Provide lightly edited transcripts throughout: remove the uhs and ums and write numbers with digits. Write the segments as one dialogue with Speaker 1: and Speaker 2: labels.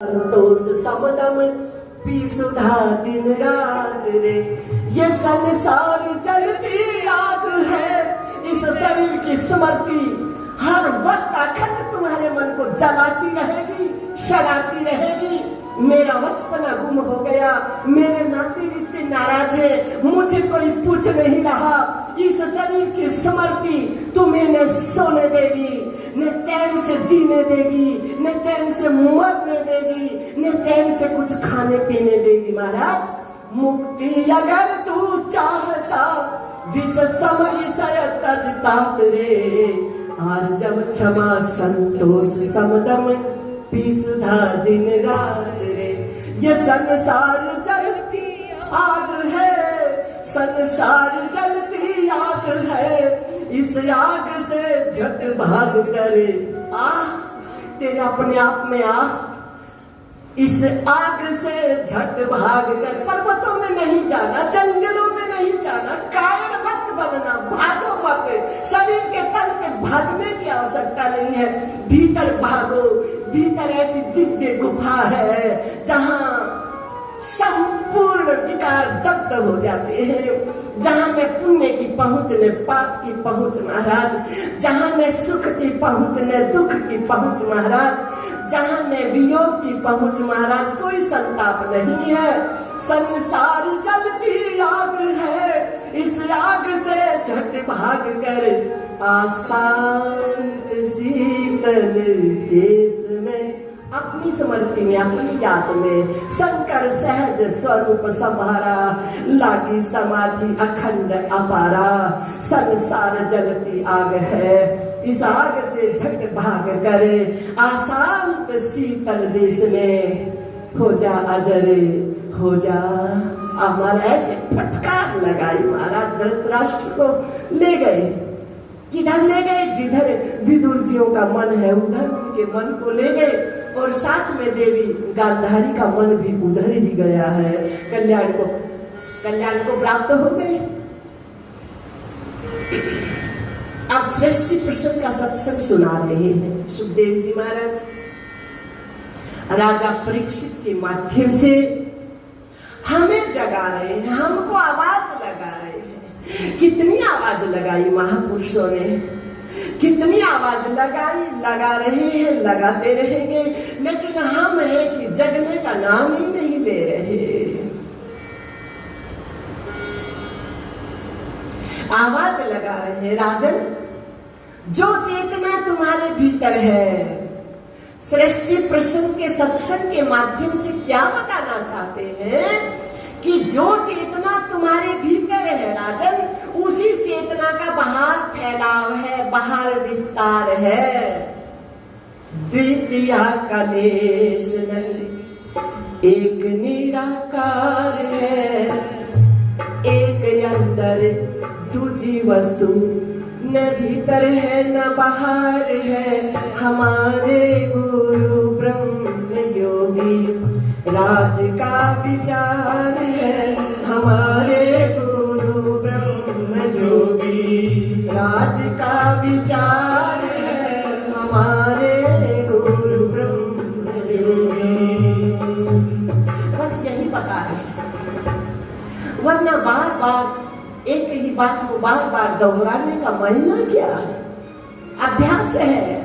Speaker 1: संतोष समदम P सुधा दिन रात रे। ये संसार जलती आग है, इस शरीर की स्मृति हर वक्त अखंड तुम्हारे मन को जलाती रहेगी, सड़ाती रहेगी। मेरा बचपना गुम हो गया, मेरे नाते रिश्ते नाराज है, मुझे कोई पूछ नहीं रहा। इस शरीर की स्मृति तुम्हें न सोने देगी, न चैन से जीने देगी, न चैन से मरने देगी, न चैन से कुछ खाने पीने देगी। महाराज मुक्ति अगर तू चाहता विष सम विषय तजतात रे। और जब क्षमा संतोष समदम पी सुधा दिन रात रे। ये संसार जलती आग है, संसार जलती आग है, इस आग से झट भाग कर तेरे अपने आप में इस आग से झट भाग कर। पर्वतों में नहीं जाना, जंगलों में नहीं जाना, कायर मत बनना, भागो मत। शरीर के तल पे भागने की आवश्यकता नहीं है, भीतर भागो। भीतर ऐसी दिव्य गुफा है जहां संपूर्ण विकार दग्ध हो जाते हैं, जहां में पुण्य की पहुंच न पाप की पहुंच महाराज, जहां में सुख की पहुंच न दुख की पहुंच महाराज, जहां में वियोग की पहुंच महाराज। कोई संताप नहीं है। संसार जलती आग है, इस आग से झट भाग कर आसान शीतल देश में अपनी स्मृति में, अपनी याद में शंकर सहज स्वरूप संभारा, लागी समाधि अखंड अपारा। संसार जलती आग है, इस आग से झट भाग कर आशांत शीतल देश में हो जा अजर, हो जा अमर। ऐसे फटकार लगाई महाराज। धृतराष्ट्र को ले गए, किधर ले गए? जिधर विदुर जियों का मन है उधर उनके मन को ले गए, और साथ में देवी गांधारी का मन भी उधर ही गया है। कल्याण को प्राप्त हो गए। आप सृष्टि प्रसंग का सत्संग सुना रहे हैं सुखदेव जी महाराज। राजा परीक्षित के माध्यम से हमें जगा रहे हैं, हमको आवाज लगा रहे हैं। कितनी आवाज लगाई महापुरुषों ने, कितनी आवाज लगाई, लगा रहे हैं, लगाते रहेंगे, लेकिन हम है कि जगने का नाम ही नहीं ले रहे। आवाज लगा रहे हैं राजन, जो चेतना तुम्हारे भीतर है। सृष्टि प्रसंग के सत्संग के माध्यम से क्या बताना चाहते हैं कि जो चेतना तुम्हारे भीतर है राजन, उसी चेतना का बाहर फैलाव है, बाहर विस्तार है। द्वितीय कलेश एक निराकार है, एक अंदर दूजी वस्तु, न भीतर है न बाहर है। हमारे गुरु ब्रह्म योगी राज का विचार है, हमारे गुरु ब्रह्म योगी राज का विचार है, हमारे गुरु ब्रह्म योगी। बस यही बता रहे, वरना बार बार एक ही बात को बार बार दोहराने का महीना क्या है? अभ्यास है।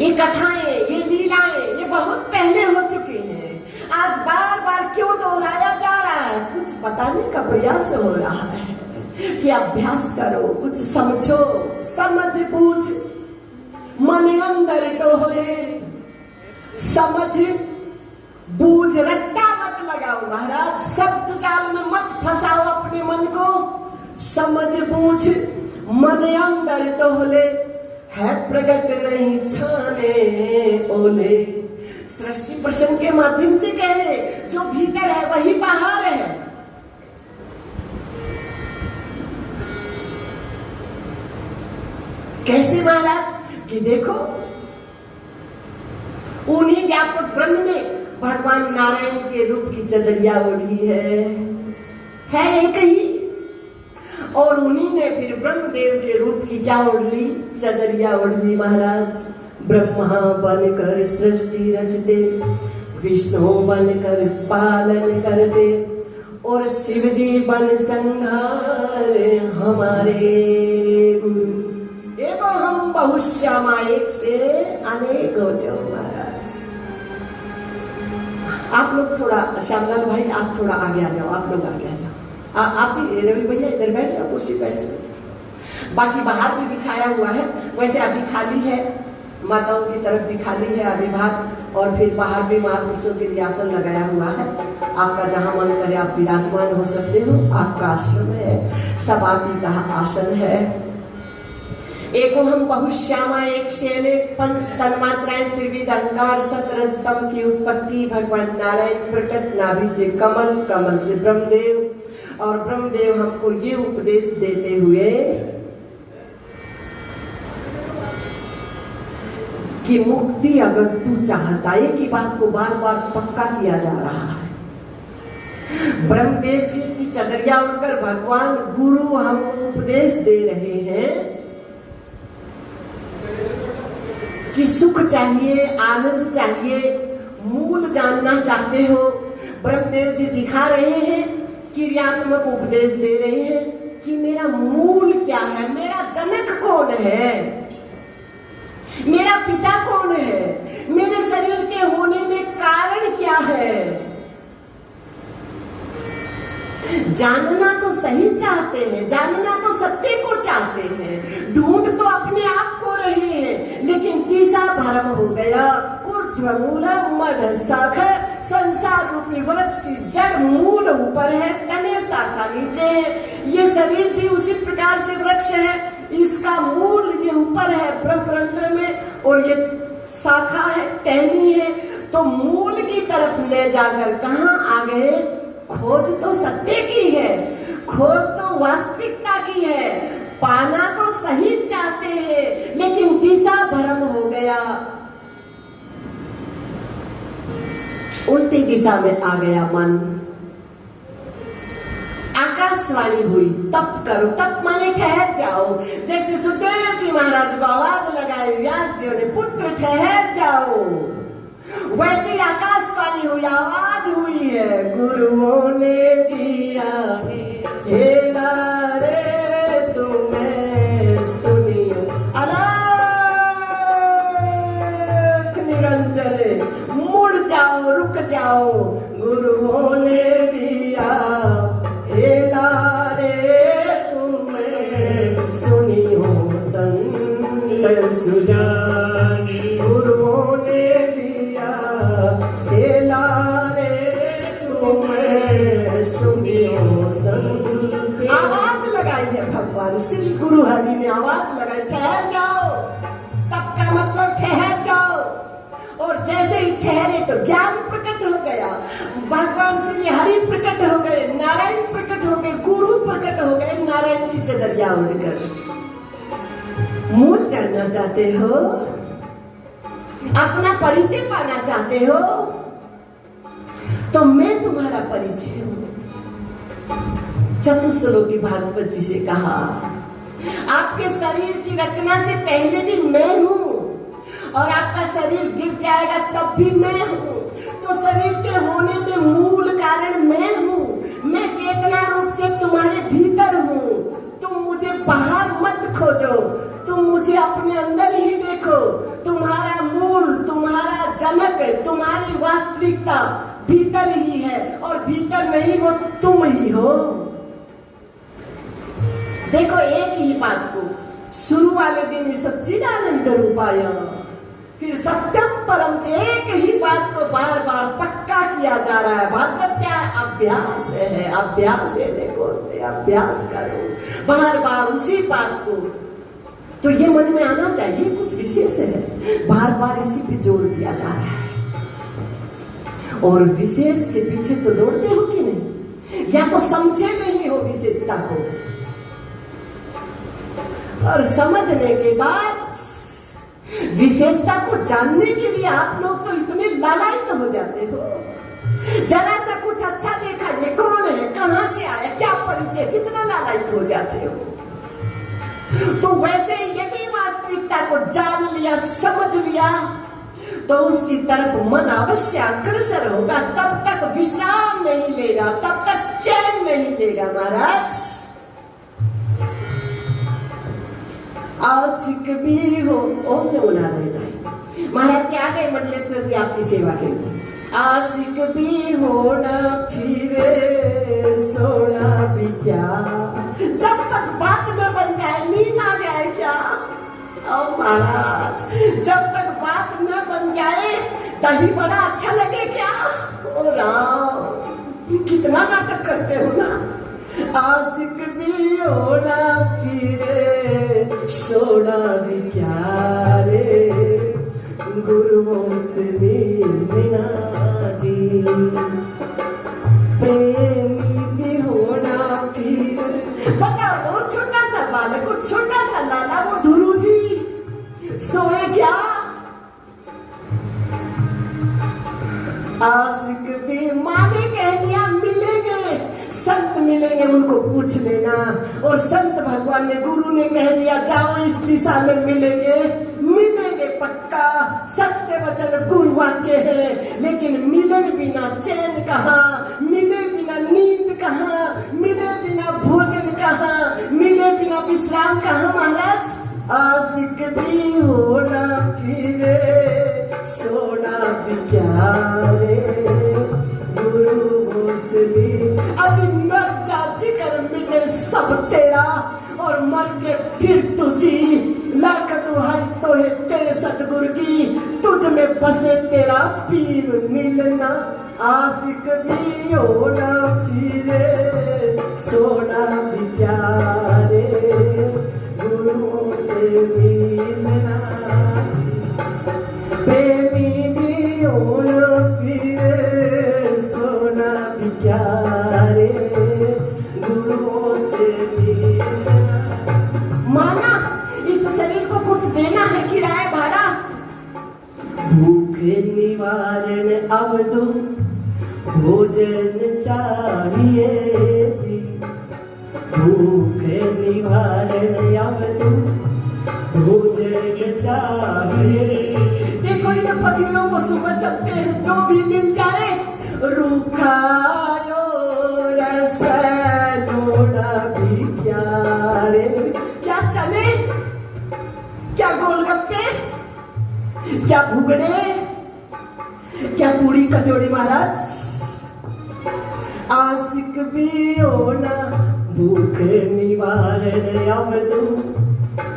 Speaker 1: ये कथाएं, ये लीलाएं, ये बहुत पहले हो चुकी हैं। आज बार बार क्यों दोहराया जा रहा है? कुछ बताने का प्रयास हो रहा है कि अभ्यास करो, कुछ समझो, समझ बूझ मन अंदर टोहरे, समझ बूझ रट्टा मत लगाओ महाराज, शब्द जाल में मत फंसाओ अपने मन को। समझ बूझ मन अंदर टोहले, है प्रकट नहीं छाने ओले। सृष्टि प्रसंग के माध्यम से कह रहे, जो भीतर है वही बाहर है। कैसे महाराज? कि देखो उन्हीं व्यापक ब्रह्म में भगवान नारायण के रूप की चदरिया ओढ़ी है एक ही, और उन्हीं ने फिर ब्रह्मदेव के रूप की क्या ओढ़ ली? चदरिया ओढ़ ली महाराज। ब्रह्मा बनकर सृष्टि रचते, विष्णु बनकर पालन करते, और शिव जी बन संहार हमारे गुरु। एको हम बहुश्यामा, एक से अनेक हो जाओ महाराज। आप लोग थोड़ा, श्यामलाल भाई आप थोड़ा आगे आ जाओ, आप लोग आगे आ जाओ। आप भी रवि भैया इधर बैठ जाओ, कुर्सी बैठ जाओ। बाकी बाहर भी बिछाया हुआ है, वैसे अभी खाली है, माताओं की तरफ भी खाली है अभी भाग, और फिर बाहर भी महापुरुषों के लिए आसन लगाया हुआ है। आपका जहां मन करे आप विराजमान हो सकते हो, आपका आश्रम है, सब आप ही का आसन है। एको हम बहुश्यामा, एक से अनेक, पंच तन्मात्राएं, त्रिविध अहंकार, सतरजतम की उत्पत्ति, भगवान नारायण प्रकट, नाभि से कमल, कमल से ब्रह्मदेव, और ब्रह्मदेव हमको ये उपदेश देते हुए कि मुक्ति अगर तू चाहता है, की बात को बार बार पक्का किया जा रहा है। ब्रह्मदेव जी की चदरिया उड़कर भगवान गुरु हमको उपदेश दे रहे हैं कि सुख चाहिए, आनंद चाहिए, मूल जानना चाहते हो। ब्रह्मदेव जी दिखा रहे हैं, क्रियात्मक उपदेश दे रहे हैं कि मेरा मूल क्या है, मेरा जनक कौन है, मेरा पिता कौन है, मेरे शरीर के होने में कारण क्या है। जानना तो सही चाहते हैं, जानना तो सत्य को चाहते हैं, ढूंढ तो अपने आप को रहे हैं, लेकिन दिशा भ्रम हो गया। ऊर्ध्वमूलम मद शाखा, संसार रूपी वृक्ष जड़ मूल ऊपर है, तने शाखा नीचे है। ये शरीर भी उसी प्रकार से वृक्ष है, इसका मूल ये ऊपर है ब्रह्मरंध्र में, और ये शाखा है, टहनी है। तो मूल की तरफ ले जाकर कहाँ आ गए? खोज तो सत्य की है, खोज तो वास्तविकता की है, पाना तो सही चाहते हैं, लेकिन दिशा भ्रम हो गया, उल्टी दिशा में आ गया मन। आकाशवाणी हुई, तप करो, तप माने ठहर जाओ। जैसे सुखदेव जी महाराज को आवाज लगाई व्यास जी ने, पुत्र ठहर जाओ, वैसे आकाशवाणी हुई, आवाज हुई है, गुरुओं ने दिया हेला रे तुम्हें सुनियो, अलख निरंजन, मुड़ जाओ, रुक जाओ, गुरुओं ने दिया हेला रे तुम्हें सुनियो, संत सुजानी, गुरुओं ने हेला रे तुम्हें सुनियो, संत। आवाज लगाई है भगवान श्री गुरु हरि ने, आवाज लगाई, ठहर जाओ। तब का मतलब ठहर जाओ, और जैसे ही ठहरे तो ज्ञान प्रकट हो गया, भगवान श्री हरि प्रकट हो गए, नारायण प्रकट हो गए, गुरु प्रकट हो गए, नारायण की चदरिया उड़कर। मूल जानना चाहते हो, अपना परिचय पाना चाहते हो, तो मैं तुम्हारा परिचय हूं। चतुश्लोकी भागवत जी से कहा, आपके शरीर की रचना से पहले भी मैं हूं, और आपका शरीर गिर जाएगा तब भी मैं हूं। तो शरीर के होने में मूल कारण मैं हूं, मैं चेतना रूप से तुम्हारे भीतर हूं। तुम मुझे बाहर मत खोजो, तुम मुझे अपने अंदर ही देखो। तुम्हारा मूल, तुम्हारा जनक, तुम्हारी वास्तविकता भीतर ही है, और भीतर नहीं वो तुम ही हो। देखो एक ही बात को, शुरू वाले दिन सच्चिदानंद रूपाय, फिर सत्यम परम, एक ही बात को बार बार पक्का किया जा रहा है। भागवत क्या है? अभ्यास है, अभ्यास है। देखो अभ्यास करो बार बार उसी बात को, तो ये मन में आना चाहिए कुछ विशेष है, बार बार इसी पे जोर दिया जा रहा है। और विशेष के पीछे तो दौड़ते हो कि नहीं, या तो समझे नहीं हो विशेषता को, और समझने के बाद विशेषता को जानने के लिए आप लोग तो इतने लालायित हो जाते हो। जरा सा कुछ अच्छा देखा, ये कौन है, कहां से आया, क्या परिचय, कितना लालायित हो जाते हो। तो वैसे यदि वास्तविक वास्तविकता को जान लिया, समझ लिया, तो उसकी तरफ मन अवश्य अग्रसर होगा। तब तक विश्राम नहीं लेगा, तब तक चैन नहीं लेगा। महाराज आशिक भी हो, ओम नमो नारायण। महाराज जी आ गए मंडलेश्वर जी आपकी सेवा के लिए। आशिक भी हो ना फिरे सोना भी क्या, जब तक बात न बन जाए नींद आ जाए क्या। ओ महाराज जब तक बात न बन जाए दही बड़ा अच्छा लगे क्या। ओ राम कितना नाटक करते हो ना। आशिक भी हो ना फिरे सोना भी क्या रे, गुरुओं से मिलना जी। प्रेमी भी होना फिर, बताओ वो छोटा सा बालक, वो छोटा सा लाला, वो धुरू जी सोए क्या। आशिक भी माँ ने कह दिया मिलेंगे, संत मिलेंगे उनको पूछ लेना। और संत भगवान ने, गुरु ने कह दिया जाओ इस दिशा में मिलेंगे, मिलेंगे पक्का। सत्य वचन गुरु वाक्य है। लेकिन मिले बिना चैन कहाँ, मिले बिना नींद कहाँ, मिले बिना भोजन कहाँ, मिले बिना विश्राम कहाँ। महाराज आशिक भी होना फिरे सोना भी क्या रे, गुरु भी आज मर जा जिगर मिटे सब तेरा, और मर के फिर तुझी लाख दुहाई तो है तेरे सतगुरु की, तुझ में बसे तेरा पीर मिलना। आशिक भी होना फिरे सोना भी क्या रे, गुरुओं से मिलना। प्रेमी भी होना फिरे सोना भी क्या रे, गुरुओं से मिलना। माना इस शरीर को कुछ देना है किराया भाड़ा। भूख निवारण अब दो भोजन चाहिए जी, भूख निवारण अब दो भोजन चाहिए। देखो इन फकीरों को सुबह चलते हैं जो भी मिल जाए, रुखायो रसलोड़ा भी क्या रे, क्या चले, क्या गोलगप्पे, क्या भुगड़े, क्या पूरी कचौड़ी। महाराज आशिक भी होना भूख निवारण अब दो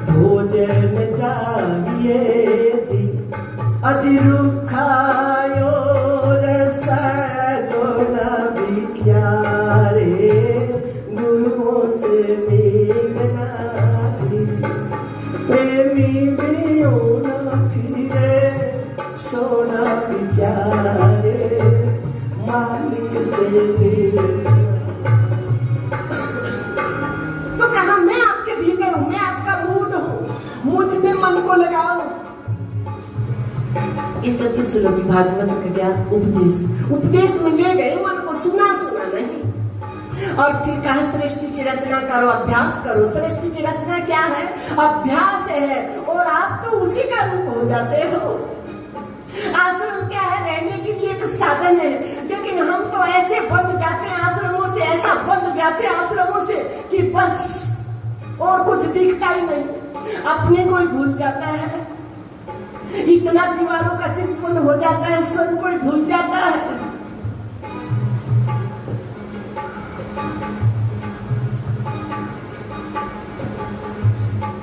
Speaker 1: भोजन चाहिए जी, अजी रुखायो रसलोड़ा भी क्या रे, गुरुओं से मिलना जी। प्रेमी भी होना फिरे सोना भी क्या रे, मालिक से मिलना। तो कहा मैं आपके भीतर हूं, मैं आपका मूल हूं, मुझ में मन को लगाओ। ये चतुश्लोकी भागवत का क्या उपदेश, उपदेश में ले गए मन को, सुना सुना नहीं। और फिर कहा सृष्टि की रचना करो, अभ्यास करो। सृष्टि की रचना क्या है, अभ्यास है, और आप तो उसी का रूप हो जाते हो। आश्रम क्या है, रहने के लिए एक साधन है, लेकिन हम तो ऐसे बंध जाते हैं आश्रमों से, ऐसा बंध जाते हैं आश्रमों से कि बस और कुछ दिखता ही नहीं, अपने को ही भूल जाता है। इतना दीवारों का चिंतन हो जाता है, स्वयं को ही भूल जाता है।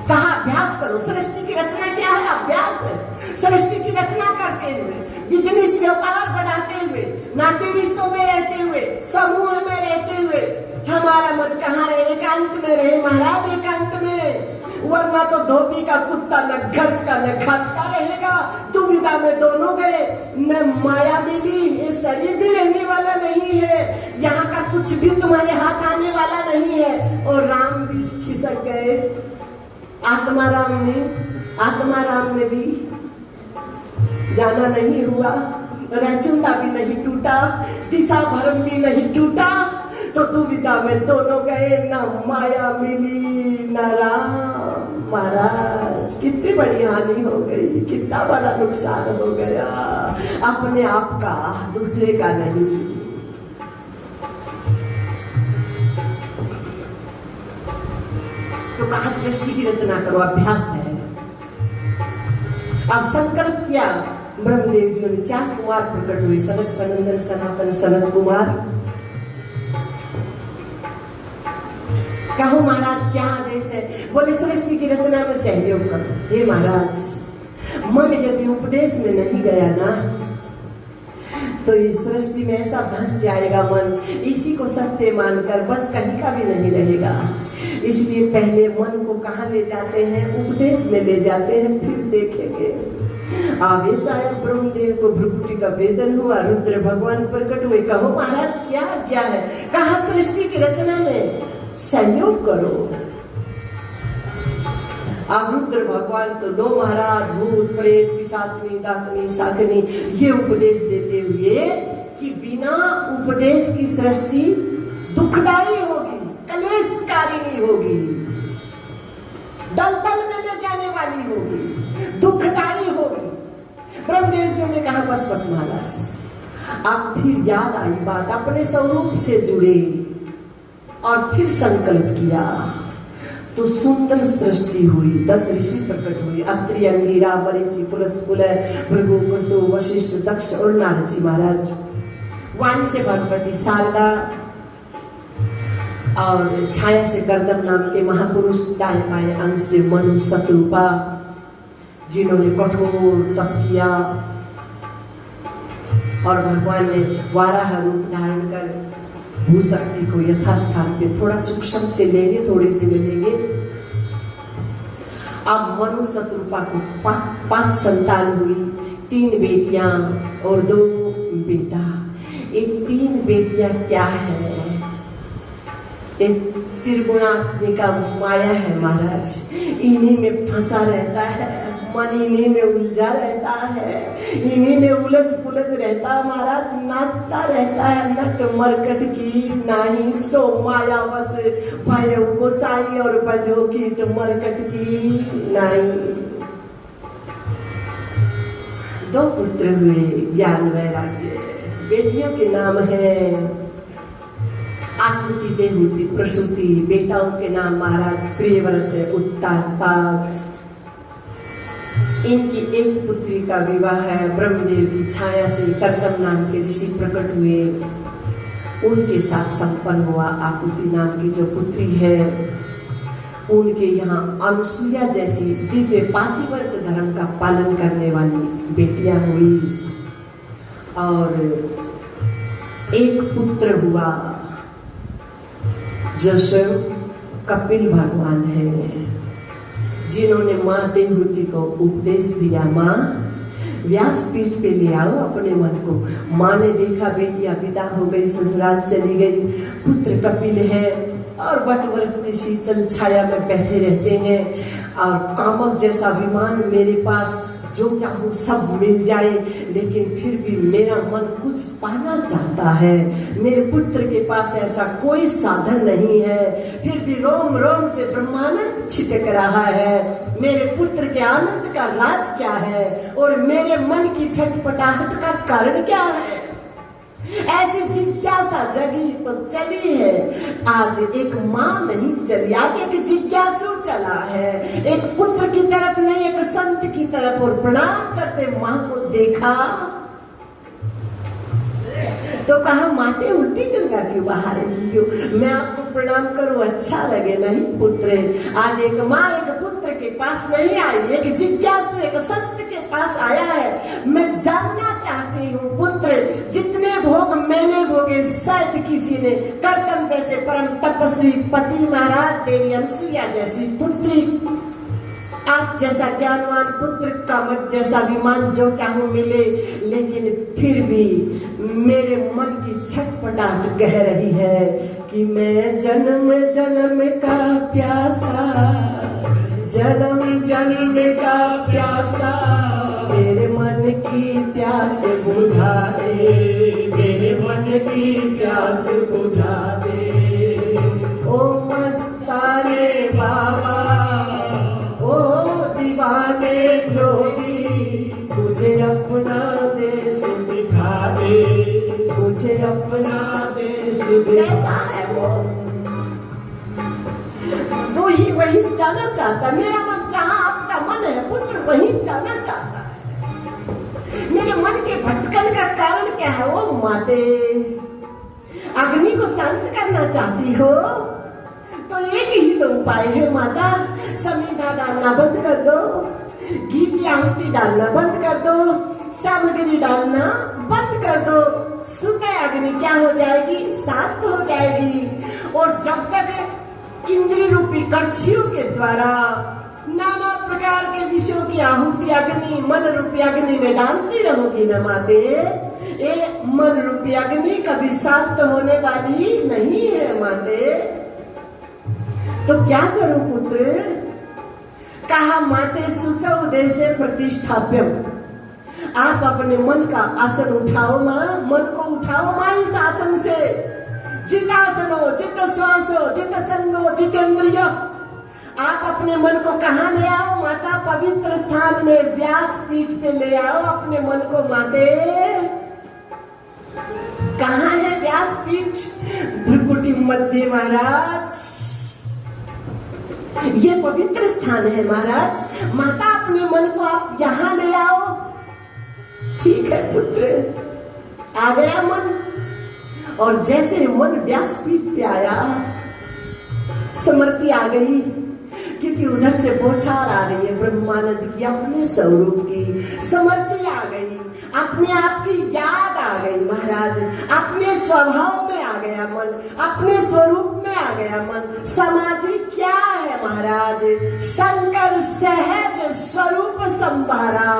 Speaker 1: कहा अभ्यास करो। सृष्टि की रचना क्या है, अभ्यास है। सृष्टि की रचना करते हुए, बिजनेस व्यापार बढ़ाते हुए, नाते रिश्तों में रहते हुए, समूह में रहते हुए, हमारा मन कहाँ रहे, एकांत में रहे। महाराज एकांत में, वरना तो धोबी का कुत्ता न घर का न घाट का रहेगा। दुविधा में दोनों गए, न माया मिली, ये शरीर भी रहने वाला नहीं है, यहाँ का कुछ भी तुम्हारे हाथ आने वाला नहीं है। और राम भी खिसक गए, आत्माराम में भी जाना नहीं हुआ, रचुंदा भी नहीं टूटा, दिशा भरम भी नहीं टूटा। तो दुविधा में दोनों गए, न माया मिली न राम। महाराज कितनी बड़ी हानि हो गई, कितना बड़ा नुकसान हो गया, अपने आप का, दूसरे का नहीं। तो कहा सृष्टि की रचना करो, अभ्यास है। अब संकल्प किया ब्रह्मदेव जी ने, 4 कुमार प्रकट हुए, सनक सनंदन सनातन सनत कुमार। कहो महाराज क्या आदेश है? बोले सृष्टि की रचना में सहयोग करो। हे महाराज, मन यदि उपदेश में नहीं गया ना तो इस सृष्टि में ऐसा धंस जाएगा मन, इसी को सत्य मानकर बस कहीं का भी नहीं रहेगा। इसलिए पहले मन को कहाँ ले जाते हैं? उपदेश में ले जाते हैं, फिर देखेंगे। आवेश आया ब्रह्मदेव को, भ्रुकुटी का वेदन हुआ, रुद्र भगवान प्रकट हुए। कहो महाराज क्या क्या है? कहा सृष्टि की रचना में सहयोग करो। अब रुद्र भगवान तो दो महाराज, भूत प्रेत पिशाचनी डाकनी शाकनी, ये उपदेश देते हुए कि बिना उपदेश की सृष्टि दुखदायी होगी, कलेशकारिणी होगी, दलदल में ले जाने वाली होगी, दुखदायी होगी। ब्रह्मदेव जी ने कहा बस बस महाराज। अब फिर याद आई बात, अपने स्वरूप से जुड़े और फिर संकल्प किया तो सुंदर सृष्टि हुई। 10 ऋषि प्रकट हुए, अत्रि, अंगिरा, मरीचि, पुलस्त, पुलह, भृगु, कुंतु, वशिष्ठ, दक्ष और नारद जी महाराज। वाणी से भगवती शारदा और छाया से कर्दम नाम के महापुरुष, दाएं बाएं अंग से मनु, शत्रुपा, जिन्होंने कठोर तप किया और भगवान ने वाराह रूप धारण कर भूशक्ति को यथास्थान पे थोड़ा सूक्ष्म से लेंगे, थोड़ी सी मिलेंगे। अब मनु शत्रुपा को 5 संतान हुई, 3 बेटियां और 2 बेटा। ये 3 बेटियां क्या है? एक त्रिगुणात्मिका माया है महाराज, इन्हीं में फंसा रहता है मन, इन्हीं में उलझा रहता है, इन्हीं में उलझ पुलझ रहता है महाराज, नाचता रहता है नट मरकट की नाही सो माया बस, भय गोसाई और बजो कीट मरकट की नाही। 2 पुत्र हुए, ज्ञान वैराग्य। बेटियों के नाम है आकृति, देवहूति, प्रसूति। बेटाओं के नाम महाराज प्रियव्रत, उत्तानपाद। इनकी एक पुत्री का विवाह है, ब्रह्मदेव की छाया से कर्दम नाम के ऋषि प्रकट हुए, उनके साथ संपन्न हुआ। आकुति नाम की जो पुत्री है, उनके यहाँ अनुसुईया जैसी दिव्य पातिव्रत धर्म का पालन करने वाली बेटियां हुई और एक पुत्र हुआ जो स्वयं कपिल भगवान है, जिन्होंने माँ देवहूति को उपदेश दिया, माँ व्यासपीठ पे ले आओ अपने मन को। माँ ने देखा बेटियां विदा हो गई, ससुराल चली गई, पुत्र कपिल है और वटवृक्ष की शीतल छाया में बैठे रहते हैं और कामक जैसा विमान, मेरे पास जो चाहूं सब मिल जाए, लेकिन फिर भी मेरा मन कुछ पाना चाहता है। मेरे पुत्र के पास ऐसा कोई साधन नहीं है, फिर भी रोम रोम से ब्रह्मानंद छिटक रहा है। मेरे पुत्र के आनंद का राज क्या है और मेरे मन की छटपटाहट का कारण क्या है? ऐसी जिज्ञासा जगी तो चली है। आज एक माँ नहीं चली, आज एक जिज्ञासु चला है, एक पुत्र की तरफ नहीं एक संत की तरफ, और प्रणाम करते माँ को देखा तो कहा माते उल्टी गंगा क्यों बहा रही हो? मैं आपको प्रणाम करूं अच्छा लगे? नहीं पुत्र, आज एक माँ एक पुत्र के पास नहीं आई, एक जिज्ञासु एक संत के पास आया है। मैं जानना चाहती हूँ पुत्र, जितने भोग मैंने भोगे शायद किसी ने कर्दम जैसे परम तपस्वी पति महाराज, देवी अनुसुईया जैसी पुत्री, आप जैसा ज्ञानवान पुत्र, कामक जैसा विमान जो चाहूं मिले, लेकिन फिर भी मेरे मन की छटपटाहट कह रही है कि मैं जन्म जन्म का प्यासा, जन्म जन्म का प्यासा, मेरे मन की प्यास बुझा दे, मेरे मन की प्यास बुझा दे। ओ मस्ताने बाबा, ओ अपना देश कैसा है वो ही वही जाना चाहता है। मेरा मन जहाँ आपका मन है पुत्र वही जाना चाहता है। मेरे मन के भटकन का कारण क्या है? वो माते अग्नि को शांत करना चाहती हो तो एक ही तो उपाय है माता, समीधा डालना बंद कर दो, गीत आहुति डालना बंद कर दो, सामग्री डालना बंद कर दो। सुते अग्नि क्या हो जाएगी? शांत हो जाएगी। और जब तक इंद्रिय रूपी कक्षियों के द्वारा नाना प्रकार के विषयों की आहुति अग्नि मन रूपी अग्नि में डालती रहोगी न माते, ये मन रूपी अग्नि कभी शांत होने वाली नहीं है माते। तो क्या करूं पुत्र? कहा माते शुचौ देशे प्रतिष्ठाप्यम। आप अपने मन का आसन उठाओ मां, मन को उठाओ मां इस आसन से। चितासनो चित्त श्वासो चित्त संगो जितेंद्रिय। आप अपने मन को कहाँ ले आओ माता? पवित्र स्थान में व्यास पीठ पे ले आओ अपने मन को माते। कहाँ है व्यास पीठ? भ्रुकुटी मध्य महाराज, ये पवित्र स्थान है महाराज। माता अपने मन को आप यहाँ ले आओ। ठीक है पुत्र। आ गया मन, और जैसे मन व्यासपीठ पे आया स्मृति आ गई, क्योंकि उधर से बौछार आ रही है ब्रह्मानंद की अपने स्वरूप की। स्मृति आ गई, अपने आप की याद आ गई महाराज। अपने स्वभाव में आ गया मन, अपने स्वरूप में आ गया मन। समाधि क्या है महाराज? शंकर सहज स्वरूप संभारा।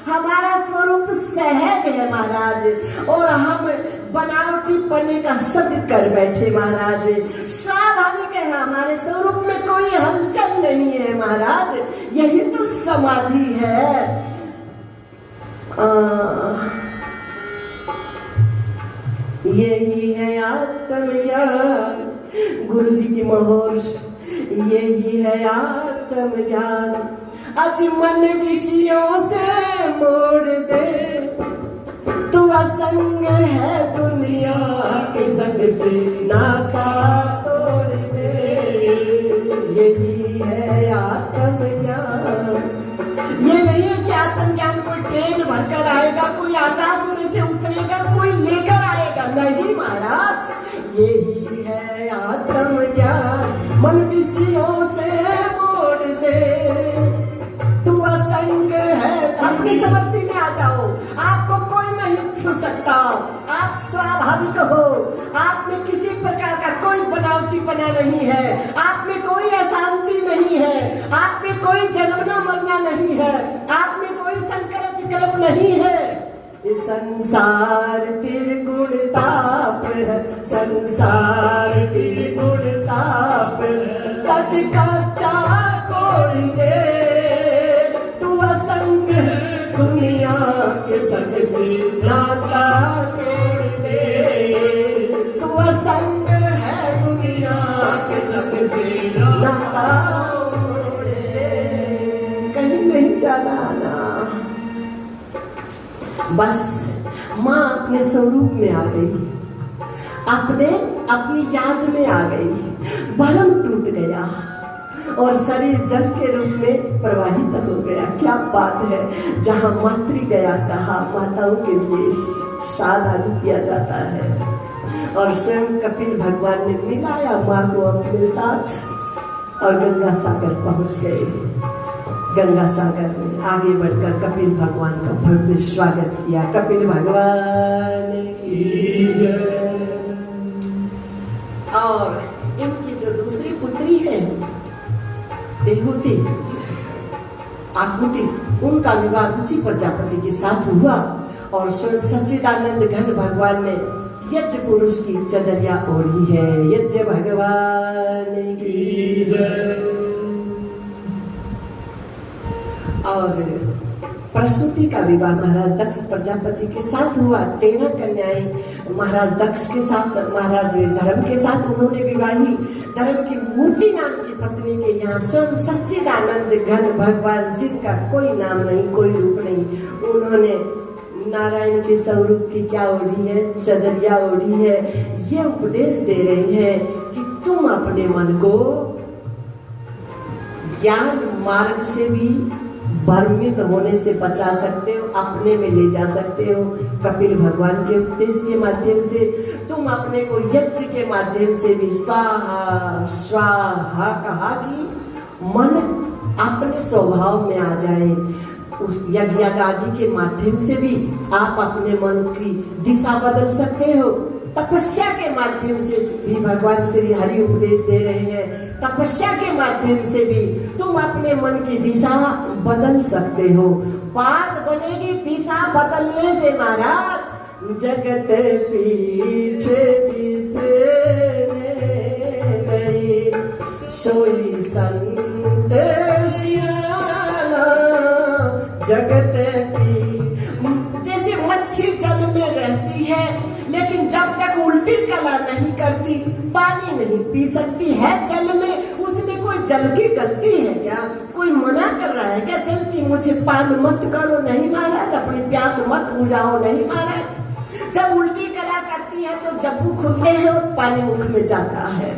Speaker 1: हमारा स्वरूप सहज है महाराज, और हम बनावटी पने का सब कर बैठे महाराज। स्वाभाविक है, हमारे स्वरूप में कोई हलचल नहीं है महाराज। यही तो समाधि है। यही है आत्मज्ञान। गुरु जी की मोहर, यही है आत्मज्ञान। आज मन विषयों से मोड़ दे, तू असंग है दुनिया के संग से नाता तोड़ दे। यही है आत्मज्ञान। ये नहीं है कि आत्मज्ञान कोई ट्रेन भरकर आएगा, कोई आकाश में से उतरेगा, कोई लेकर आएगा। नहीं महाराज, यही है आत्मज्ञान। मन विषयों से मोड़ दे, तू असंग है। अपनी समझती में आ जाओ, आपको कोई नहीं छू सकता। आप स्वाभाविक हो, आप में किसी प्रकार का कोई बनावटीपना नहीं है, आप में कोई अशांति नहीं है, आप में कोई जन्मना मरना नहीं है, आप में कोई संकल्प विकल्प नहीं है। इस संसार त्रिगुण ताप है, संसार त्रिगुण ताप तज का चाकोड़ दे। तू असंग दुनिया के संग से नाता तोड़ दे। तू असंग है दुनिया के संग से नाता तोड़ दे। कहीं नहीं जाना ना, बस माँ अपने स्वरूप में आ गई, अपनी याद में आ गई। भरम टूट गया और शरीर जल के रूप में प्रवाहित हो गया। क्या बात है! जहाँ मातृ गया कहा, माताओं के लिए साधन किया जाता है। और स्वयं कपिल भगवान ने मिलाया माँ को अपने साथ और गंगा सागर पहुंच गए। गंगा सागर में आगे बढ़कर कपिल भगवान का भव्य स्वागत किया। कपिल भगवान की जय। और इनकी जो दूसरी पुत्री है देवहूति आकुति, उनका विवाह रुचि प्रजापति के साथ हुआ। और स्वयं सच्चिदानंद घन भगवान ने यज्ञ पुरुष की चदरिया ओढ़ी है। यज्ञ भगवान की जय। और प्रसूति का विवाह महाराज दक्ष प्रजापति के साथ हुआ। 13 कन्याएं महाराज दक्ष के साथ, महाराज धर्म के साथ उन्होंने विवाही। धर्म की मूर्ति नाम की पत्नी के यहाँ स्वयं सच्चिदानंद घन भगवान, जिनका कोई नाम नहीं, कोई रूप नहीं, उन्होंने नारायण के स्वरूप की क्या ओढ़ी है, चदरिया ओढ़ी है। ये उपदेश दे रहे हैं कि तुम अपने मन को ज्ञान मार्ग से भी भ्रमित होने से बचा सकते हो, अपने में ले जा सकते हो। कपिल भगवान के उपदेश के माध्यम से तुम अपने को यज्ञ के माध्यम से भी स्वाहा स्वाहा कहा कि मन अपने स्वभाव में आ जाए। उस यज्ञ आदि के माध्यम से भी आप अपने मन की दिशा बदल सकते हो। तपस्या के माध्यम से भी भगवान श्री हरि उपदेश दे रहे हैं। तपस्या के माध्यम से भी तुम अपने मन की दिशा बदल सकते हो। बात बनेगी दिशा बदलने से महाराज। जगत पीठ जिसे गई सोई संत सियाना। जगत पीठ जैसे मच्छी जल में रहती है, लेकिन जब तक उल्टी कला नहीं करती पानी नहीं पी सकती है। जल में उसमें कोई जल की गलती है क्या? कोई मना कर रहा है क्या जल की मुझे पान मत करो? नहीं महाराज। अपनी प्यास मत बुझाओ? नहीं महाराज। जब उल्टी कला करती है तो जब्बू खुलते हैं और पानी मुख में जाता है।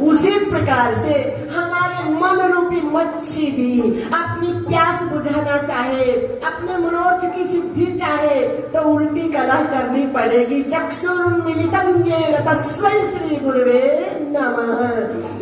Speaker 1: उसी प्रकार से हमारे मन रूपी मच्छी भी अपनी प्यास बुझाना चाहे, अपने मनोरथ की सिद्धि चाहे तो उल्टी कला करनी पड़ेगी। चक्षुरुन्मीलितं येन तस्मै श्री गुरुवे नमः।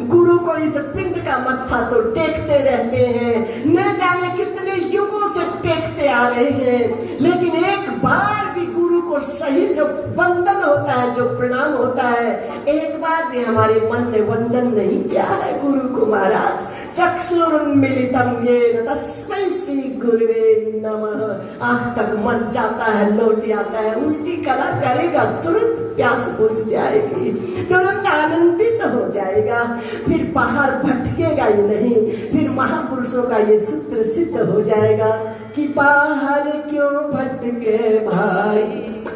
Speaker 1: गुरु को इस पिंड का मत्था तो टेकते रहते हैं, न जाने कितने युगों से टेकते आ रहे हैं, लेकिन एक बार भी गुरु को सही जो वंदन होता है, जो प्रणाम होता है, एक बार भी हमारे मन ने वंदन नहीं किया है गुरु को महाराज। चक्षुरुन्मीलितं येन तस्मै श्री गुरुवे नमः। आंख तक मन जाता है, लौट आता है, उल्टी कला करेगा, तुरंत प्यास बुझ जाएगी, तुरंत आनंदित हो जाएगा, फिर बाहर भटकेगा ही नहीं। फिर महापुरुषों का ये सूत्र सिद्ध हो जाएगा कि बाहर क्यों भटके भाई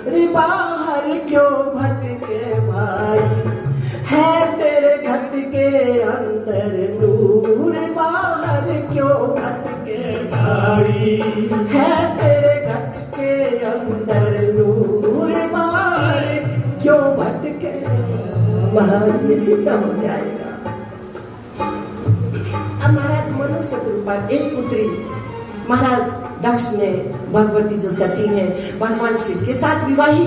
Speaker 1: रे, बाहर क्यों भटके भाई, है तेरे घट के अंदर नूर। बाहर क्यों भटके भाई, है तेरे घट के अंदर नूर। बाहर क्यों भटके महाराज, ये सिद्ध हो जाएगा। अब महाराज मनुष्य कृपा एक पुत्री महाराज दक्ष ने, भगवती जो सती है भगवान शिव के साथ विवाही।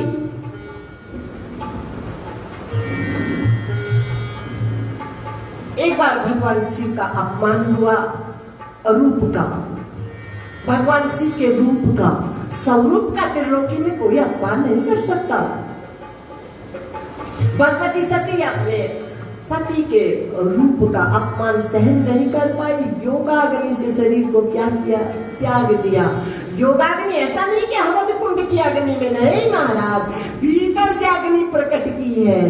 Speaker 1: एक बार भगवान शिव का अपमान हुआ रूप का, भगवान शिव के रूप का, स्वरूप का त्रिलोकी में कोई अपमान नहीं कर सकता। भगवती सती अपने पति के रूप का अपमान सहन नहीं कर पाई। योगाग्नि से शरीर को क्या किया? त्याग दिया। योगाग्नि ऐसा नहीं कि हवन कुंड की अग्नि में, नहीं महाराज, भीतर से अग्नि प्रकट की है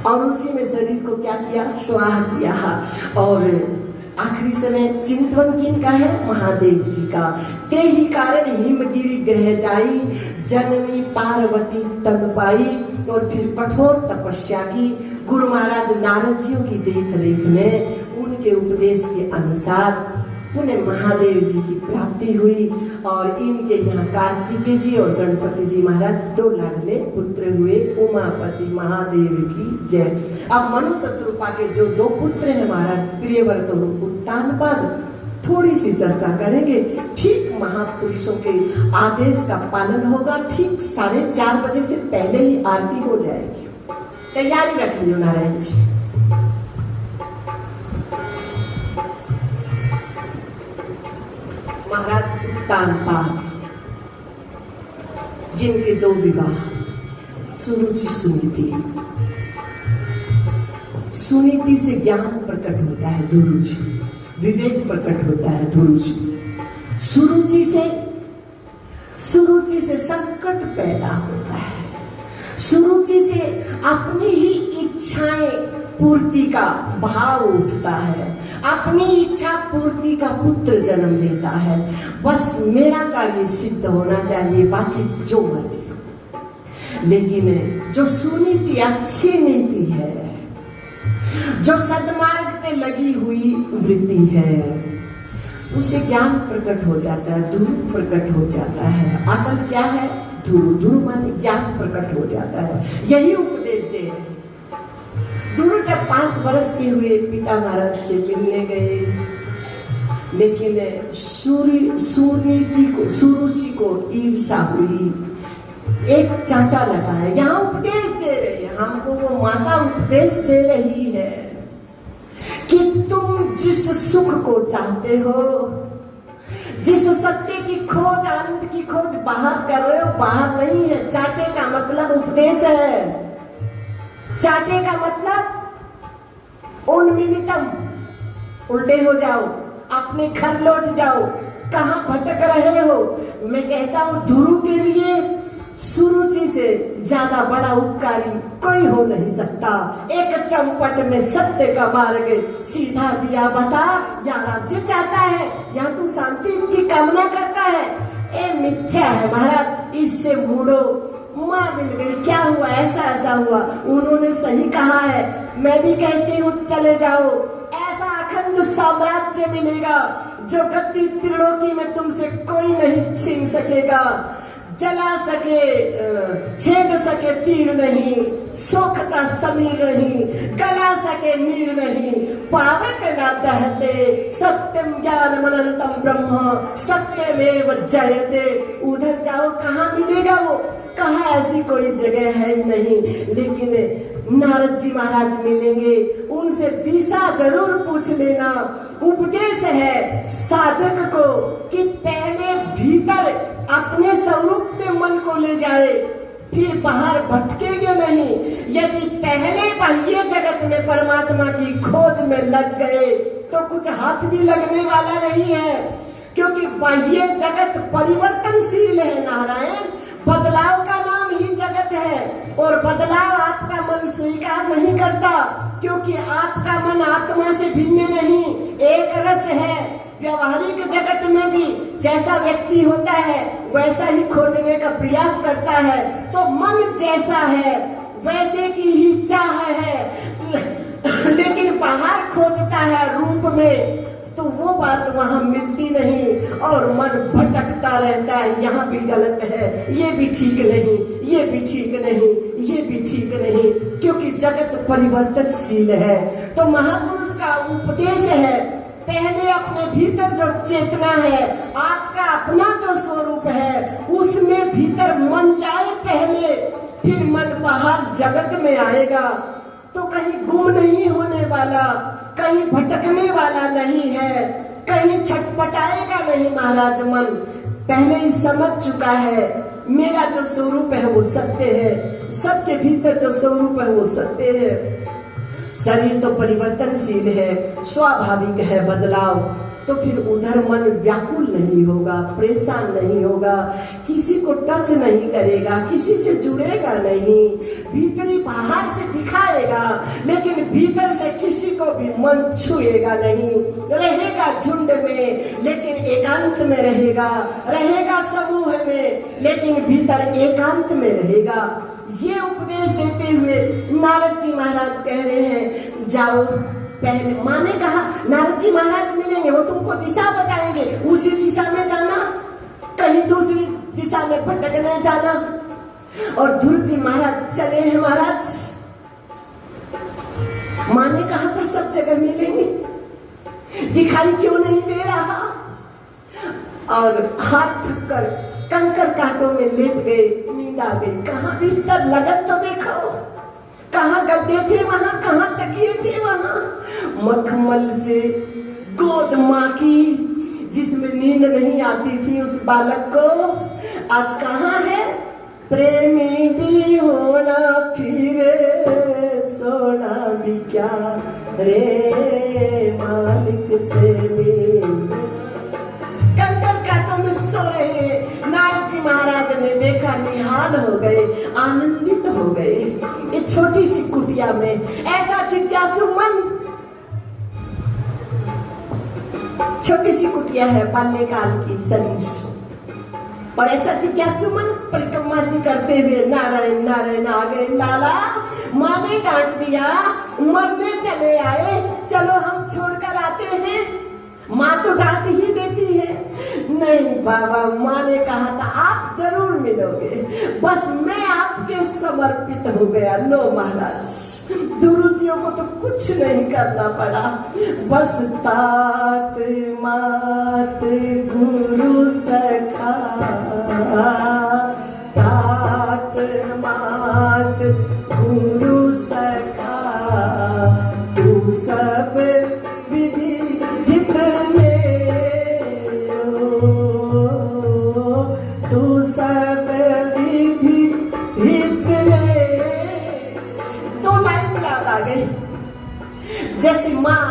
Speaker 1: और उसी में शरीर को क्या किया? स्वाहा किया। और आखिरी समय चिंतवन किनका है? महादेव जी का। ते ही कारण हिमगिरि ग्रह जाई, जननी पार्वती तन पाई। और फिर कठोर तपस्या की। गुरु महाराज नारद जी की देख रेख में उनके उपदेश के अनुसार पुनः महादेव जी की प्राप्ति हुई। और इनके यहाँ कार्तिकेय जी और गणपति जी महाराज दो लाडले पुत्र हुए। उमापति महादेव की जय। अब मनुष्य कृपा के जो दो पुत्र हैं महाराज, प्रियव्रत और उत्तानपाद, थोड़ी सी चर्चा करेंगे। ठीक महापुरुषों के आदेश का पालन होगा। ठीक 4:30 बजे से पहले ही आरती हो जाएगी। तैयारी रख लियो नारायण जी। महाराज उत्तानपाद जिनके दो विवाह, सुरुचि सुनीति। सुनीति से ज्ञान प्रकट होता है, दुरुचि विवेक प्रकट होता है, दुरुचि। सुरुचि से संकट पैदा होता है। सुरुचि से अपनी ही इच्छाएं पूर्ति का भाव उठता है। अपनी इच्छा पूर्ति का पुत्र जन्म लेता है। बस मेरा कार्य सिद्ध होना चाहिए, बाकी जो मर्जी। लेकिन जो सुनीति अच्छी नीति है, जो सदमार्ग पे लगी हुई वृत्ति है, उसे ज्ञान प्रकट हो जाता है, ध्रुव प्रकट हो जाता है। अटल क्या है? ध्रुव। ध्रुव माने ज्ञान प्रकट हो जाता है। यही उपदेश दे रहे हैं। ध्रुव जब 5 वर्ष के हुए पिता महाराज से मिलने गए, लेकिन सुरुचि को ईर्षा हुई, एक चांटा लगा है। यहाँ उपदेश दे रहे हैं हमको, वो माता उपदेश दे रही है कि तुम जिस सुख को चाहते हो, जिस सत्य की खोज, आनंद की खोज बाहर कर रहे हो, बाहर नहीं है। चाटे का मतलब उपदेश है। चाटे का मतलब उन्मिलितम, उल्टे हो जाओ, अपने घर लौट जाओ, कहाँ भटक रहे हो। मैं कहता हूं ध्रुव के लिए सुरुचि से ज्यादा बड़ा उपकारी कोई हो नहीं सकता। एक चौपट में सत्य का मार्ग सीधा दिया, बता या राज्य चाहता है या तू शांति की कामना करता है। ए मिथ्या है महाराज, इससे मुड़ो। माँ मिल गई, क्या हुआ? ऐसा ऐसा हुआ, उन्होंने सही कहा है। मैं भी कहती हूँ चले जाओ, ऐसा अखंड साम्राज्य मिलेगा जो गति त्रिलोकी में तुमसे कोई नहीं छीन सकेगा। जला सके छेद सके तीर नहीं, सोखता समीर नहीं, गला सके नीर नहीं, पावक न दहते, सत्यम ज्ञान अनंतम ब्रह्म सत्यमेव जयते। उधर जाओ, कहाँ मिलेगा वो? कहाँ ऐसी कोई जगह है ही नहीं। लेकिन नारद जी महाराज मिलेंगे, उनसे दिशा जरूर पूछ लेना। उपदेश है साधक को कि पहले भीतर अपने स्वरूप में मन को ले जाए, फिर बाहर भटकेंगे नहीं। यदि पहले बाह्य जगत में परमात्मा की खोज में लग गए तो कुछ हाथ भी लगने वाला नहीं है, क्योंकि बाह्य जगत परिवर्तनशील है। नारायण, बदलाव का नाम ही जगत है, और बदलाव आपका मन स्वीकार नहीं करता, क्योंकि आपका मन आत्मा से भिन्न नहीं, एक रस है। व्यवहारिक जगत में भी जैसा व्यक्ति होता है वैसा ही खोजने का प्रयास करता है। तो मन जैसा है वैसे की ही चाह है, लेकिन बाहर खोजता है रूप में, तो वो बात वहां मिलती नहीं और मन भटकता रहता है। यहाँ भी गलत है, ये भी ठीक नहीं, ये भी ठीक नहीं, ये भी ठीक नहीं, क्योंकि जगत परिवर्तनशील है। तो महापुरुष का उपदेश है, पहले अपने भीतर जो चेतना है, आपका अपना जो स्वरूप है, उसमें भीतर मन जाए पहले, फिर मन बाहर जगत में आएगा तो कहीं गुम नहीं होने वाला, कहीं भटकने वाला नहीं है, कहीं छटपटाएगा नहीं। महाराज मन पहले ही समझ चुका है, मेरा जो स्वरूप है वो सत्य है, सबके भीतर जो स्वरूप है वो सत्य है। शरीर तो परिवर्तनशील है, स्वाभाविक है बदलाव, तो फिर उधर मन व्याकुल नहीं होगा, परेशान नहीं होगा, किसी को टच नहीं करेगा, किसी से जुड़ेगा नहीं, भीतरी बाहर से दिखाएगा लेकिन भीतर से किसी को भी मन छुएगा नहीं। रहेगा झुंड में लेकिन एकांत में रहेगा, रहेगा समूह में लेकिन भीतर एकांत में रहेगा। ये उपदेश देते हुए नारद जी महाराज कह रहे हैं, जाओ। पहले माँ ने कहा नारद जी महाराज मिलेंगे, वो तुमको दिशा बताएंगे, उसी दिशा में जाना, कहीं दूसरी दिशा में भटकने जाना। और ध्रुव जी महाराज चले हैं। महाराज, माँ ने कहा था सब जगह मिलेंगे, दिखाई क्यों नहीं दे रहा? और हाथ थक कर कंकर कांटों में लेट गए, नींद आ गई। कहाँ बिस्तर लगन तो देखो, कहाँ गद्दे थे वहां, कहाँ तकिए थे वहां। मखमल से गोद माँ की जिसमें नींद नहीं आती थी उस बालक को, आज कहाँ है? प्रेमी भी होना फिर सोना भी क्या रे मालिक से मिल। कंकर कांटों में सो रहे। नारद जी महाराज ने देखा, निहाल हो गए, आनंदित हो गए। ये छोटी सी कुटिया में ऐसा जिज्ञासु मन, छोटी सी कुटिया है बाल्यकाल की शरीर, और ऐसा जिज्ञासु मन परिक्रमा सी करते हुए नारायण नारायण आ गए। लाला, माँ ने डांट दिया, मरने चले आए, चलो हम छोड़कर आते हैं। माँ तो डांट ही देती नहीं बाबा, माँ ने कहा था आप जरूर मिलोगे, बस मैं आपके समर्पित हो गया। लो महाराज, गुरुजियों को तो कुछ नहीं करना पड़ा, बस तात मात गुरु सखा, तात मात गुरु सखा, तू सब विधि हित में, तू सब विधि हित में। दो लाइन याद आ गई। जैसे माँ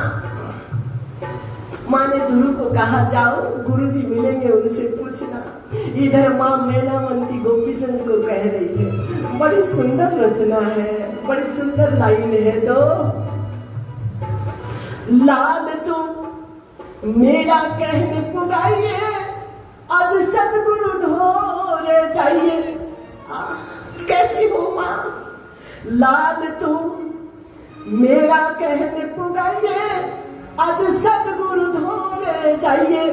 Speaker 1: ने ध्रुव को कहा जाओ गुरुजी मिलेंगे उनसे पूछना, इधर माँ मेलावंती गोपीचंद को कह रही है। बड़ी सुंदर रचना है, बड़ी सुंदर लाइन है। दो लाल तुम मेरा कहने पुगाइए, आज सतगुरु धोरे जाइए। कैसी हो माँ? लाल तुम मेरा कहने पुगाइए, आज सतगुरु धोरे जाइए।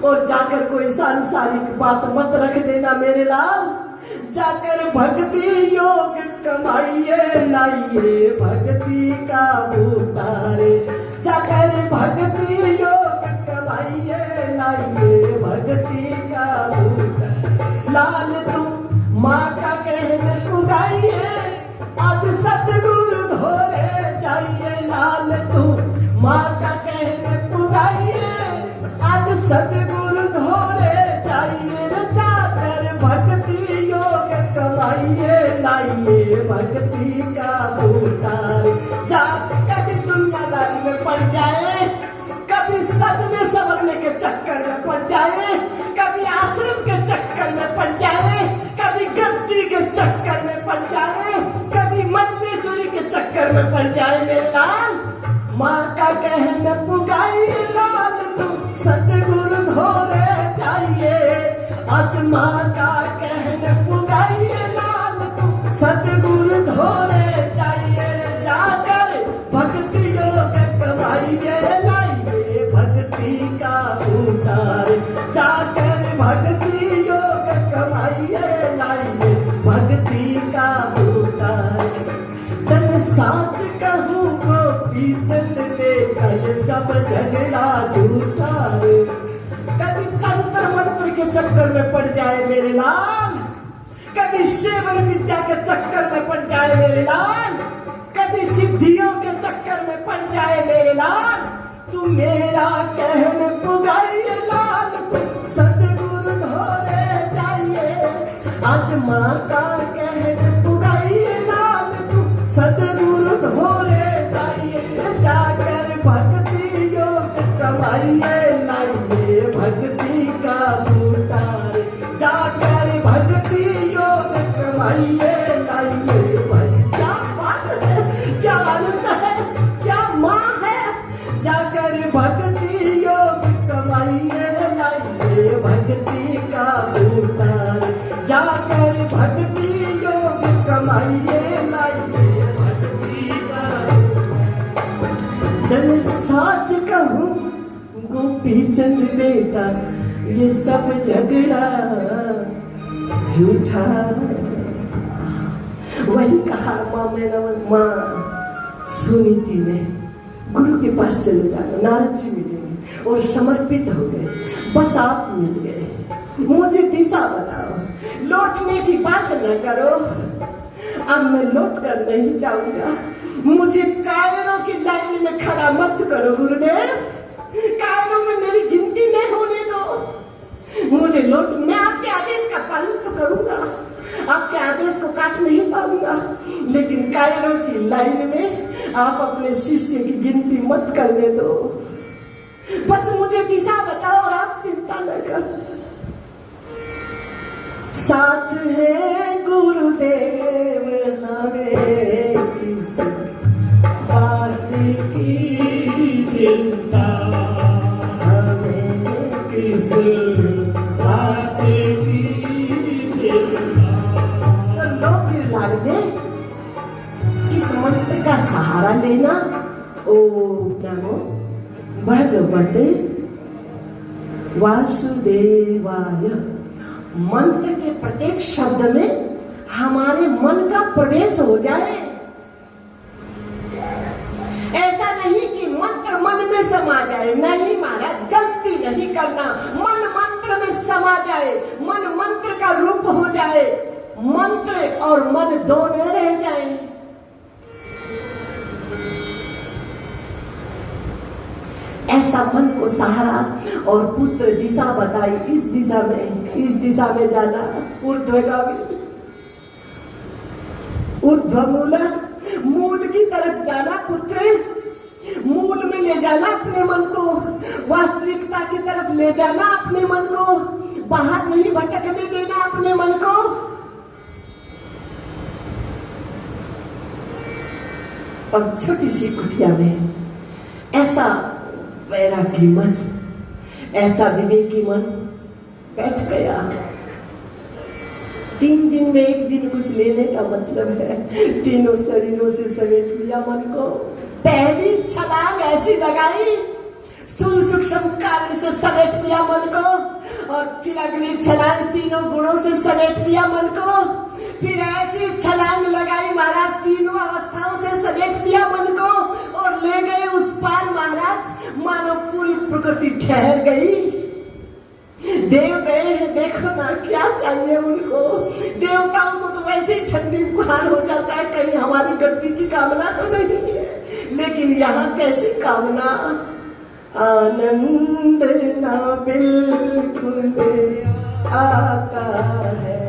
Speaker 1: और जाकर कोई सांसारिक बात मत रख देना मेरे लाल, जाकर भक्ति योग कमाइए, लाइए भक्ति का बूटारे, जाकर भक्ति योग कमाइए, लाइए भक्ति का बूटारे। लाल तुम माँ का कहने पुगाइए, आज सतगुरु धोरे जाइए। लाल तुम माँ का कहने पुगाइए, आज सतगुरु धोरे जाइए। जाकर भक्ति योग कमाइए, लाइए भक्ति का बूटारे। कभी दुनियादारी में पड़ जाए, कभी सजने संवरने के चक्कर में पड़ जाए, कभी आश्रम के चक्कर में पड़ जाए, कभी गद्दी के चक्कर में पड़ जाए, कभी मंडलेश्वरी के चक्कर में पड़ जाए मेरे लाल, माँ का कहने पुगाइए। लाल तुम सतगुरु धोरे जाइए, आज माँ का कहने पुगाइए। लाल तुम सतगुरु धोरे जाइए, जाकर भक्ति योग कमाइए, लाइए भक्ति का बूटारे। जाकर भक्ति योग कमाइए, लाइए भक्ति का बूटारे। तन साच कहूँ गोपीचंद का ये सब झगड़ा झूठा रे। कभी तंत्र मंत्र के चक्कर में पड़ जाए मेरे लाल, कभी सेवन विद्या के चक्कर में पड़ जाए मेरे लाल, कभी सिद्धियों के चक्कर में पड़ जाए मेरे लाल, तू मेरा कहने पुगाइए। लाल तुम सतगुरु धोरे जाइए, आज माँ का कहने पुगाइए। लाल तुम सतगुरु धोरे जाइए, जाकर भक्ति योग कमाइए, लाइए भक्ति का बूटारे। जाकर भक्ति योग कमाइए, लाइए भक्ति। क्या बात है, क्या आनंद है, क्या माँ है। जाकर भक्ति योग कमाइए, लाइए भक्ति का बूटारे। जाकर भक्ति योग कमाइए, लाइए भक्ति का। तन साच कहूँ गोपीचंद बेटा, ये सब झगड़ा झूठा। वही कहा माँ माँ सुनीति ने, गुरु के पास चले जाना, नारद जी मिलेंगे। और समर्पित हो गए, बस आप मिल गए, मुझे दिशा बताओ, लौटने की बात न करो। अब मैं लौट कर नहीं जाऊंगा, मुझे कायरों की लाइन में खड़ा मत करो गुरुदेव, कायरों में मेरी गिनती नहीं होने दो। मुझे लौट, मैं आपके आदेश का पालन तो करूंगा, आपके आदेश को काट नहीं पाऊंगा, लेकिन कायरों की लाइन में आप अपने शिष्य की गिनती मत करने दो। बस मुझे दिशा बताओ और आप चिंता न करो। साथ है गुरुदेव हमें, किस बात की चिंता, हमें किस बात की चिंता। तो लो फिर लाडले, इस मंत्र का सहारा लेना। ओम नमो भगवते वासुदेवाय। मंत्र के प्रत्येक शब्द में हमारे मन का प्रवेश हो जाए। ऐसा नहीं कि मंत्र मन में समा जाए, नहीं महाराज, गलती नहीं करना। मन मंत्र में समा जाए, मन मंत्र का रूप हो जाए, मंत्र और मन दोनों रह जाए। ऐसा मन को सहारा और पुत्र दिशा बताई, इस दिशा में जाना, ऊर्ध्वगामी, ऊर्ध्वमूल, मूल की तरफ जाना पुत्र, मूल में ले जाना अपने मन को, वास्तविकता की तरफ ले जाना अपने मन को, बाहर नहीं भटकने देना अपने मन को। और छोटी सी कुटिया में ऐसा वैरागी मन, ऐसा विवेकी मन बैठ गया। 3 दिन में 1 दिन कुछ लेने का मतलब है, तीनों शरीरों से समेट लिया मन को। पहली छलांग ऐसी लगाई, स्थूल सूक्ष्म कार्य से समेट लिया मन को, और फिर अगली छलांग तीनों गुणों से समेट लिया मन को, फिर ऐसी छलांग लगाई महाराज, तीनों अवस्थाओं से समेट लिया मन को, और ले गए उस पार महाराज। मानो पूरी प्रकृति ठहर गई, देव गए हैं, देखो ना क्या चाहिए उनको। देवताओं को तो वैसे ठंडी बुखार हो जाता है, कहीं हमारी गति की कामना तो नहीं है, लेकिन यहाँ कैसी कामना। आनंद ना बिल्कुल आता है,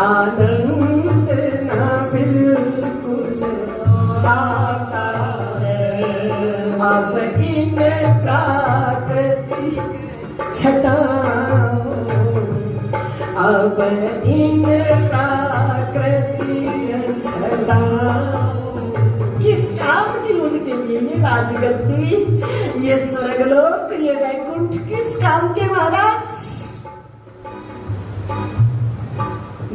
Speaker 1: आनंद ना बिल्कुल आता है। अब इन प्राकृतिक छटाओं, अब इन प्राकृतिक छटाओं। किस काम की उनके लिए ये राजगद्दी, ये स्वर्गलोक, ये वैकुंठ, किस काम के महाराज?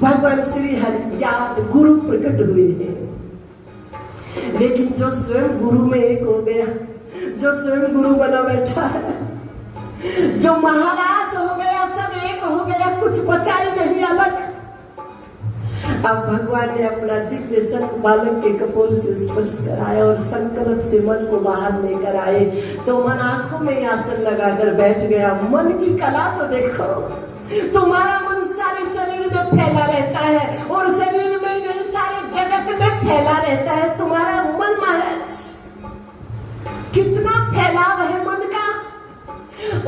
Speaker 1: भगवान श्री हरि ज्ञान गुरु प्रकट हुए हैं, लेकिन जो स्वयं गुरु में एक हो गया, जो स्वयं गुरु बना बैठा है, जो महाराज हो गया, सब एक हो गया, कुछ बचा ही नहीं अलग। अब भगवान ने अपना दिव्य सर्प बालक के कपोल से स्पर्श कराया और संकल्प से मन को बाहर लेकर आए, तो मन आंखों में आसन लगाकर बैठ गया। मन की कला तो देखो, तुम्हारा मन सारे शरीर में फैला रहता है, और शरीर में नहीं सारे जगत में फैला रहता है तुम्हारा मन महाराज। कितना फैलाव है मन का,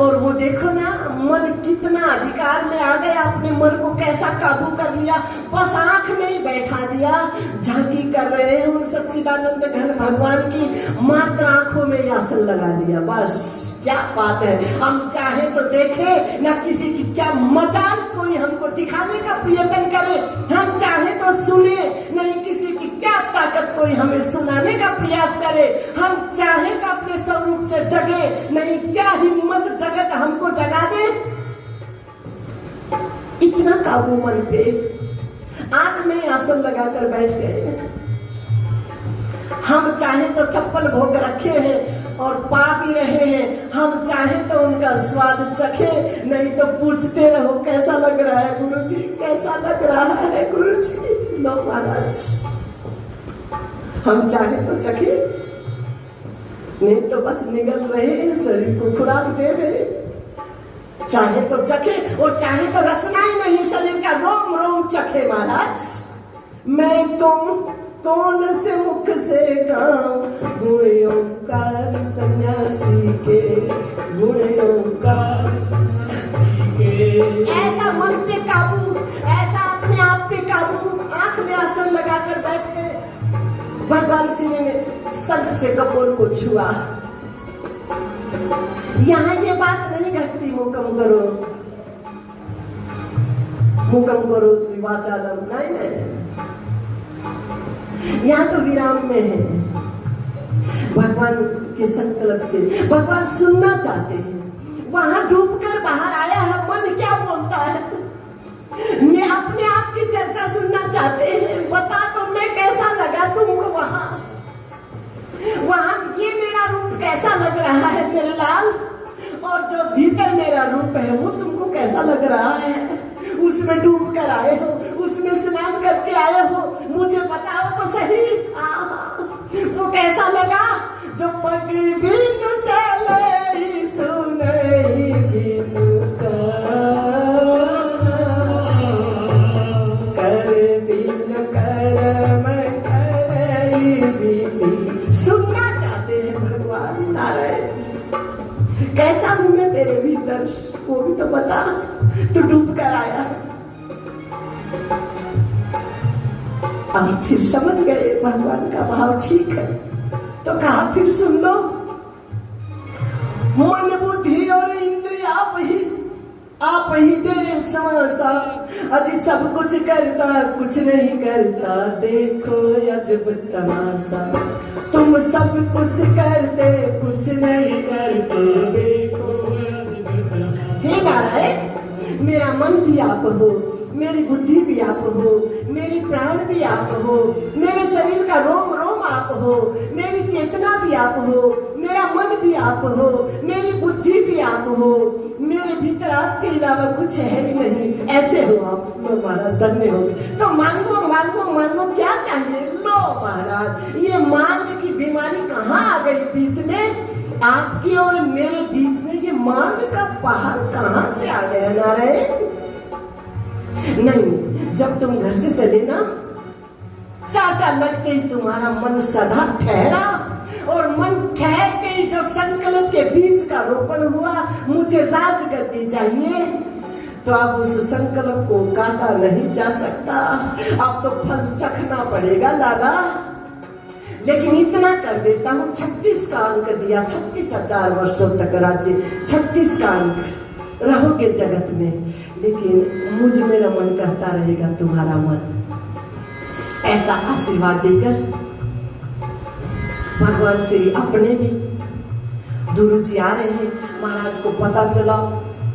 Speaker 1: और वो देखो ना मन कितना अधिकार में आ गया, अपने मन को कैसा काबू कर लिया, बस आंख में ही बैठा दिया। झांकी कर रहे हैं उन सच्चिदानंद घन भगवान की, मात्र आंखों में आसन लगा दिया, बस। क्या बात है, हम चाहे तो देखे ना, किसी की क्या मजाल कोई हमको दिखाने का प्रयत्न करे, हम चाहे तो सुने नहीं, किसी की क्या ताकत कोई हमें सुनाने का प्रयास करे, हम चाहे तो अपने स्वरूप से जगे नहीं, क्या हिम्मत जगत हमको जगा दे। इतना काबू मन पे, आंख में आसन लगाकर बैठ गए। हम चाहे तो 56 भोग रखे हैं और पा भी रहे हैं, हम चाहे तो उनका स्वाद चखे, नहीं तो पूछते रहो कैसा लग रहा है गुरुजी, कैसा लग रहा है गुरुजी। लो महाराज, हम चाहे तो चखे, नहीं तो बस निगल रहे हैं, शरीर को खुराक दे रहे। चाहे तो चखे, और चाहे तो रसना ही नहीं, शरीर का रोम रोम चखे महाराज। मैं कौन से मुख से गाऊं गुण ओंकार सन्यासी के, गुण ओंकार के। ऐसा मन पे काबू, ऐसा अपने आप पे काबू, आंख में आसन लगाकर बैठ गए। भगवान श्री ने संत से कपोल को छुआ। यहाँ ये बात नहीं घटती मुकम करो, मुकम करो वाचालम, नहीं, यहाँ तो विराम में है। भगवान के संकल्प से भगवान सुनना चाहते हैं, वहां डूबकर बाहर आया है। मन क्या बोलता है, मैं अपने आप की चर्चा सुनना चाहते हैं। बता तो मैं कैसा लगा तुमको वहां ये मेरा रूप कैसा लग रहा है मेरे लाल, और जो भीतर मेरा रूप है वो तुमको कैसा लग रहा है? उसमें डूब कर आए हो, उसमें स्नान करके आए हो, मुझे बताओ तो सही। वो कैसा लगा जो पग बिन चले सुनई बिनु कर बिन कर्म करई विधि। सुनना चाहते हैं भगवान नारायण, कैसा हूं मैं तेरे भीतर, वो भी तो बता। तू डूब कर आया। अब फिर समझ गए भगवान का भाव ठीक है, तो कहा फिर सुन लो। मन बुद्धि और इंद्रिय आप ही दे समासा, अजी सब कुछ करता कुछ नहीं करता, देखो अजब तमाशा। तुम सब कुछ करते कुछ नहीं करते, देखो हे नारायण, मेरा मन भी आप हो, मेरी बुद्धि भी आप हो, मेरी प्राण भी आप हो, मेरे शरीर का रोम रोम आप हो, मेरी चेतना भी आप हो, मेरा मन भी आप हो, मेरी बुद्धि भी आप हो, मेरे भीतर आपके अलावा कुछ है ही नहीं। ऐसे हो आप, लो महाराज धन्य हो। तो मांगो मांगो मांगो, क्या चाहिए लो महाराज। ये मांग की बीमारी कहाँ आ गई बीच में? आपकी और मेरे बीच में ये मांग का पहाड़ कहाँ से आ गया नारायण? नहीं, जब तुम घर से चले ना, चाटा लगते ही तुम्हारा मन सदा ठहरा, और मन ठहरते ही जो संकल्प के बीच का रोपण हुआ, मुझे राजगद्दी चाहिए, तो अब उस संकल्प को काटा नहीं जा सकता। अब तो फल चखना पड़ेगा लाला। लेकिन इतना कर देता हूँ, 36 का अंक दिया, 36,000 वर्षों तक राज्य, 36 का अंक रहोगे जगत में, लेकिन मुझ मेरा मन करता रहेगा तुम्हारा मन। ऐसा आशीर्वाद देकर भगवान श्री अपने भी गुरु जी आ रहे हैं। महाराज को पता चला,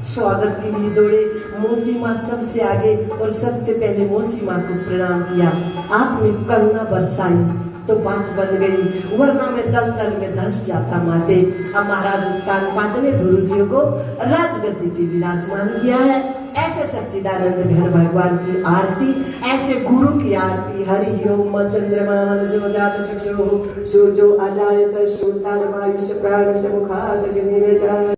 Speaker 1: स्वागत के लिए दौड़े। मौसी माँ सबसे आगे और सबसे पहले मौसी माँ को प्रणाम किया। आपने करुणा बरसाई तो बात बन गई, वरना मैं दल दल में धंस जाता माते। अब महाराज उत्तानपाद ने गुरु जी को राजगद्दी पे विराजमान किया है। ऐसे सच्चिदानंद घर भगवान की आरती, ऐसे गुरु की आरती। हरि ओम चंद्रमा मनसो जात चक्षुः सूर्यो अजायत श्रोत्रादमायुष प्राण से मुखाद नीरजा।